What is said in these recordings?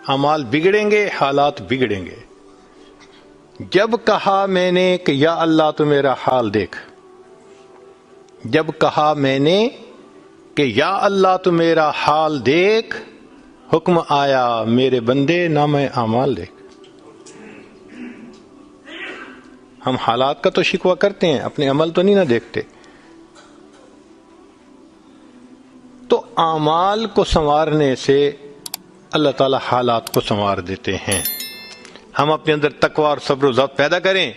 اعمال بگڑیں گے، حالات بگڑیں گے۔ جب کہا میں نے کہ یا اللہ تو میرا حال دیکھ، جب کہا میں نے کہ یا اللہ تو میرا حال دیکھ، حکم آیا میرے بندے نامہ اعمال دیکھ۔ ہم حالات کا تو شکوہ کرتے ہیں، اپنے عمل تو نہیں نہ دیکھتے۔ تو اعمال کو سنوارنے سے اللہ تعالی حالات کو سنوار دیتے ہیں۔ ہم اپنے اندر تقوی اور صبر و ضبط پیدا کریں،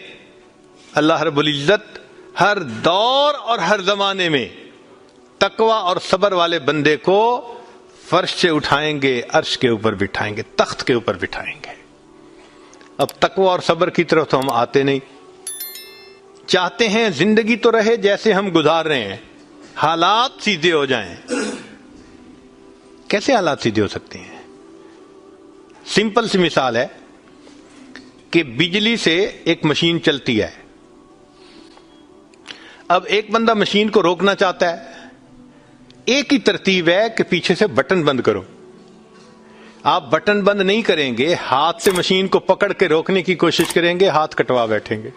اللہ رب العزت ہر دور اور ہر زمانے میں تقوی اور صبر والے بندے کو فرش سے اٹھائیں گے، عرش کے اوپر بٹھائیں گے، تخت کے اوپر بٹھائیں گے۔ اب تقوی اور صبر کی طرف تو ہم آتے نہیں، چاہتے ہیں زندگی تو رہے جیسے ہم گزار رہے ہیں، حالات سیدھے ہو جائیں۔ کیسے حالات سیدھے ہو سکتے ہیں؟ سمپل سی مثال ہے کہ بجلی سے ایک مشین چلتی ہے، اب ایک بندہ مشین کو روکنا چاہتا ہے، ایک ہی ترتیب ہے کہ پیچھے سے بٹن بند کرو۔ آپ بٹن بند نہیں کریں گے، ہاتھ سے مشین کو پکڑ کے روکنے کی کوشش کریں گے، ہاتھ کٹوا بیٹھیں گے،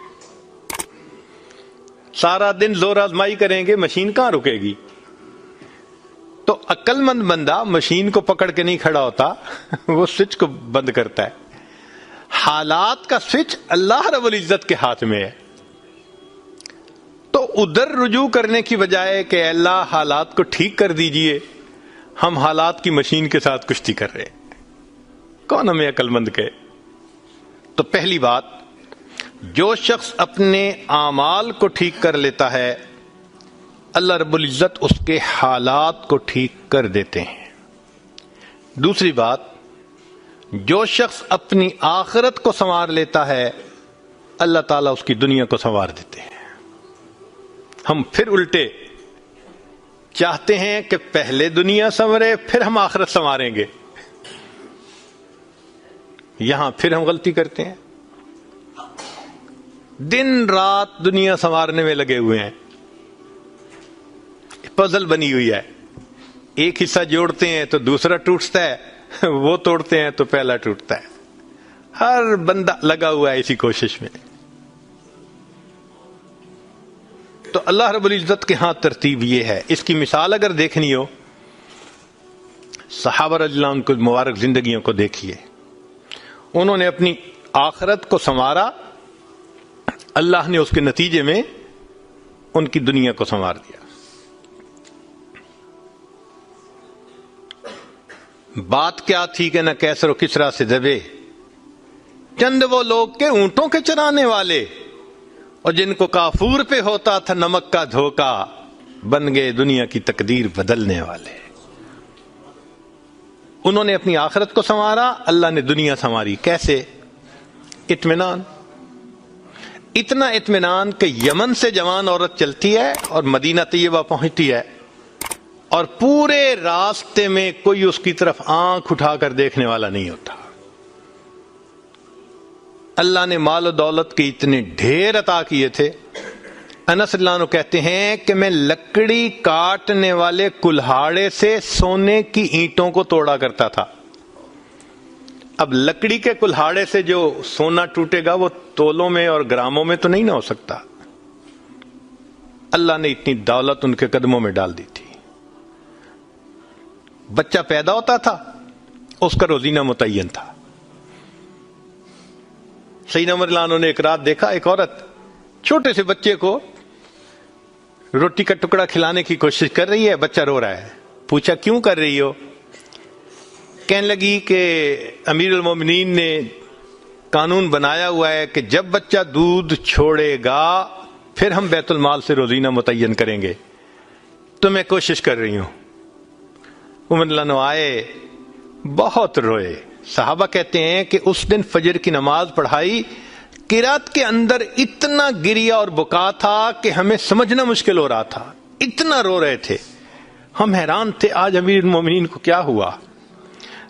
سارا دن زور آزمائی کریں گے، مشین کہاں رکے گی؟ تو عقل مند بندہ مشین کو پکڑ کے نہیں کھڑا ہوتا، وہ سوئچ کو بند کرتا ہے۔ حالات کا سوئچ اللہ رب العزت کے ہاتھ میں ہے، تو ادھر رجوع کرنے کی بجائے کہ اللہ حالات کو ٹھیک کر دیجئے، ہم حالات کی مشین کے ساتھ کشتی کر رہے ہیں۔ کون ہمیں عقل مند کہے؟ تو پہلی بات، جو شخص اپنے اعمال کو ٹھیک کر لیتا ہے اللہ رب العزت اس کے حالات کو ٹھیک کر دیتے ہیں۔ دوسری بات، جو شخص اپنی آخرت کو سنوار لیتا ہے اللہ تعالیٰ اس کی دنیا کو سنوار دیتے ہیں۔ ہم پھر الٹے چاہتے ہیں کہ پہلے دنیا سنورے پھر ہم آخرت سنواریں گے، یہاں پھر ہم غلطی کرتے ہیں، دن رات دنیا سنوارنے میں لگے ہوئے ہیں، پزل بنی ہوئی ہے، ایک حصہ جوڑتے ہیں تو دوسرا ٹوٹتا ہے، وہ توڑتے ہیں تو پہلا ٹوٹتا ہے، ہر بندہ لگا ہوا ہے اسی کوشش میں۔ تو اللہ رب العزت کے ہاں ترتیب یہ ہے۔ اس کی مثال اگر دیکھنی ہو، صحابہ رضی اللہ عنہ کی مبارک زندگیوں کو دیکھیے، انہوں نے اپنی آخرت کو سنوارا، اللہ نے اس کے نتیجے میں ان کی دنیا کو سنوار دیا۔ بات کیا تھی کہ نہ کیسر و کسرا سے دبے، چند وہ لوگ کے اونٹوں کے چرانے والے، اور جن کو کافور پہ ہوتا تھا نمک کا دھوکا، بن گئے دنیا کی تقدیر بدلنے والے۔ انہوں نے اپنی آخرت کو سنوارا، اللہ نے دنیا سنواری۔ کیسے؟ اطمینان، اتنا اطمینان کہ یمن سے جوان عورت چلتی ہے اور مدینہ طیبہ پہنچتی ہے، اور پورے راستے میں کوئی اس کی طرف آنکھ اٹھا کر دیکھنے والا نہیں ہوتا۔ اللہ نے مال و دولت کے اتنے ڈھیر عطا کیے تھے، انس اللہ عنہ کہتے ہیں کہ میں لکڑی کاٹنے والے کلہاڑے سے سونے کی اینٹوں کو توڑا کرتا تھا۔ اب لکڑی کے کلہاڑے سے جو سونا ٹوٹے گا وہ تولوں میں اور گراموں میں تو نہیں نہ ہو سکتا۔ اللہ نے اتنی دولت ان کے قدموں میں ڈال دی تھی۔ بچہ پیدا ہوتا تھا، اس کا روزینہ متعین تھا۔ سیدنا عمر رضی اللہ عنہ نے ایک رات دیکھا، ایک عورت چھوٹے سے بچے کو روٹی کا ٹکڑا کھلانے کی کوشش کر رہی ہے، بچہ رو رہا ہے۔ پوچھا کیوں کر رہی ہو؟ کہنے لگی کہ امیر المومنین نے قانون بنایا ہوا ہے کہ جب بچہ دودھ چھوڑے گا پھر ہم بیت المال سے روزینہ متعین کریں گے، تو میں کوشش کر رہی ہوں۔ عمر رضی اللہ عنہ آئے، بہت روئے۔ صحابہ کہتے ہیں کہ اس دن فجر کی نماز پڑھائی، قرات کے اندر اتنا گریا اور بکا تھا کہ ہمیں سمجھنا مشکل ہو رہا تھا، اتنا رو رہے تھے۔ ہم حیران تھے آج امیر المومنین کو کیا ہوا۔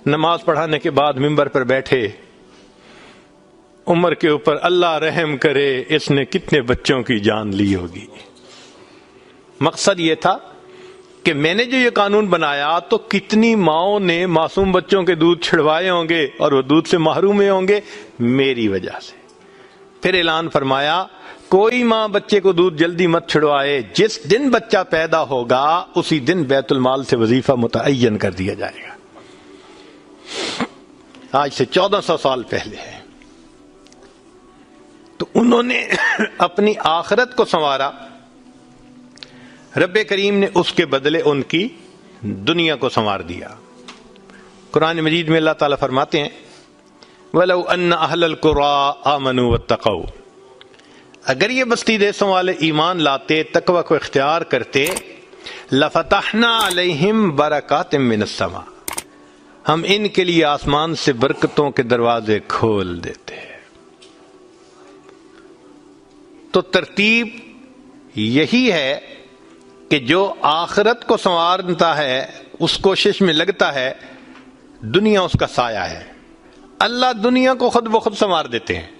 نماز پڑھانے کے بعد ممبر پر بیٹھے، عمر کے اوپر اللہ رحم کرے، اس نے کتنے بچوں کی جان لی ہوگی۔ مقصد یہ تھا کہ میں نے جو یہ قانون بنایا تو کتنی ماؤں نے معصوم بچوں کے دودھ چھڑوائے ہوں گے اور وہ دودھ سے محروم ہوں گے میری وجہ سے۔ پھر اعلان فرمایا کوئی ماں بچے کو دودھ جلدی مت چھڑوائے، جس دن بچہ پیدا ہوگا اسی دن بیت المال سے وظیفہ متعین کر دیا جائے گا۔ آج سے 1400 سال پہلے ہے۔ تو انہوں نے اپنی آخرت کو سنوارا، رب کریم نے اس کے بدلے ان کی دنیا کو سنوار دیا۔ قرآن مجید میں اللہ تعالیٰ فرماتے ہیں وَلَوْ أَنَّ أَهْلَ الْقُرَىٰ آمَنُوا وَاتَّقَوْا، اگر یہ بستی دیسوں والے ایمان لاتے، تقوی کو اختیار کرتے، لَفَتَحْنَا عَلَيْهِمْ بَرَكَاتٍ مِّنَ السَّمَاءِ، ہم ان کے لیے آسمان سے برکتوں کے دروازے کھول دیتے۔ تو ترتیب یہی ہے کہ جو آخرت کو سنوارتا ہے، اس کوشش میں لگتا ہے، دنیا اس کا سایہ ہے۔ اللہ دنیا کو خود بخود سنوار دیتے ہیں،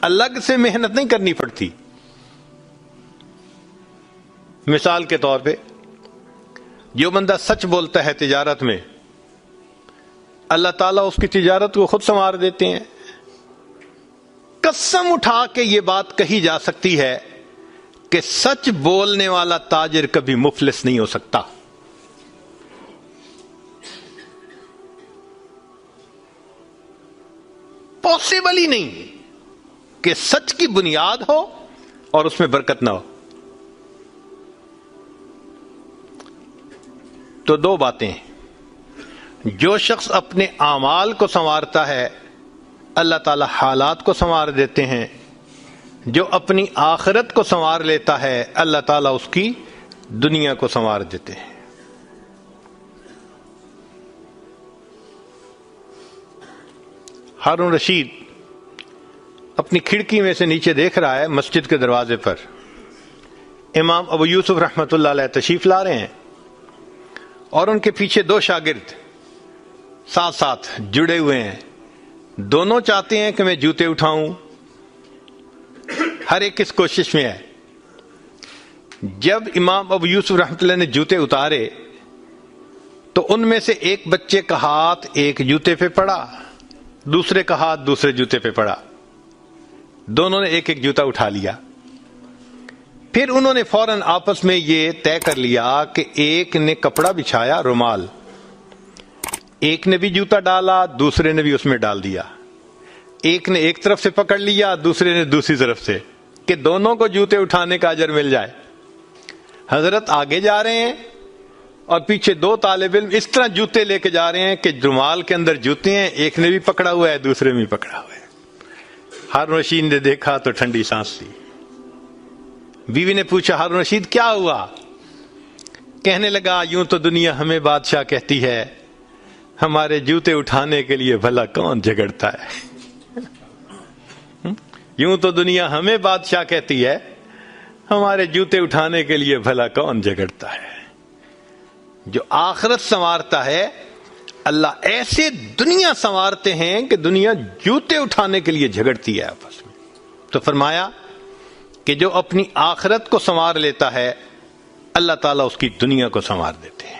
الگ سے محنت نہیں کرنی پڑتی۔ مثال کے طور پہ جو بندہ سچ بولتا ہے تجارت میں، اللہ تعالیٰ اس کی تجارت کو خود سنوار دیتے ہیں۔ قسم اٹھا کے یہ بات کہی جا سکتی ہے کہ سچ بولنے والا تاجر کبھی مفلس نہیں ہو سکتا۔ پاسبل ہی نہیں کہ سچ کی بنیاد ہو اور اس میں برکت نہ ہو۔ تو دو باتیں، جو شخص اپنے اعمال کو سنوارتا ہے اللہ تعالی حالات کو سنوار دیتے ہیں، جو اپنی آخرت کو سنوار لیتا ہے اللہ تعالیٰ اس کی دنیا کو سنوار دیتے ہیں۔ ہارون رشید اپنی کھڑکی میں سے نیچے دیکھ رہا ہے، مسجد کے دروازے پر امام ابو یوسف رحمۃ اللہ علیہ تشریف لا رہے ہیں اور ان کے پیچھے دو شاگرد ساتھ ساتھ جڑے ہوئے ہیں۔ دونوں چاہتے ہیں کہ میں جوتے اٹھاؤں، ہر ایک اس کوشش میں ہے۔ جب امام ابو یوسف رحمۃ اللہ نے جوتے اتارے تو ان میں سے ایک بچے کا ہاتھ ایک جوتے پہ پڑا، دوسرے کا ہاتھ دوسرے جوتے پہ پڑا، دونوں نے ایک ایک جوتا اٹھا لیا۔ پھر انہوں نے فوراً آپس میں یہ طے کر لیا کہ ایک نے کپڑا بچھایا، رومال، ایک نے بھی جوتا ڈالا، دوسرے نے بھی اس میں ڈال دیا، ایک نے ایک طرف سے پکڑ لیا، دوسرے نے دوسری طرف سے، کہ دونوں کو جوتے اٹھانے کا اجر مل جائے۔ حضرت آگے جا رہے ہیں اور پیچھے دو طالب علم اس طرح جوتے لے کے جا رہے ہیں کہ رومال کے اندر جوتے ہیں، ایک نے بھی پکڑا ہوا ہے دوسرے میں بھی پکڑا ہوا ہے۔ ہارون رشید نے دیکھا تو ٹھنڈی سانس لی۔ بیوی نے پوچھا ہارون رشید کیا ہوا؟ کہنے لگا یوں تو دنیا ہمیں بادشاہ کہتی ہے، ہمارے جوتے اٹھانے کے لیے بھلا کون جھگڑتا ہے؟ یوں تو دنیا ہمیں بادشاہ کہتی ہے، ہمارے جوتے اٹھانے کے لیے بھلا کون جھگڑتا ہے۔ جو آخرت سنوارتا ہے اللہ ایسے دنیا سنوارتے ہیں کہ دنیا جوتے اٹھانے کے لیے جھگڑتی ہے آپس میں۔ تو فرمایا کہ جو اپنی آخرت کو سنوار لیتا ہے اللہ تعالیٰ اس کی دنیا کو سنوار دیتے ہیں۔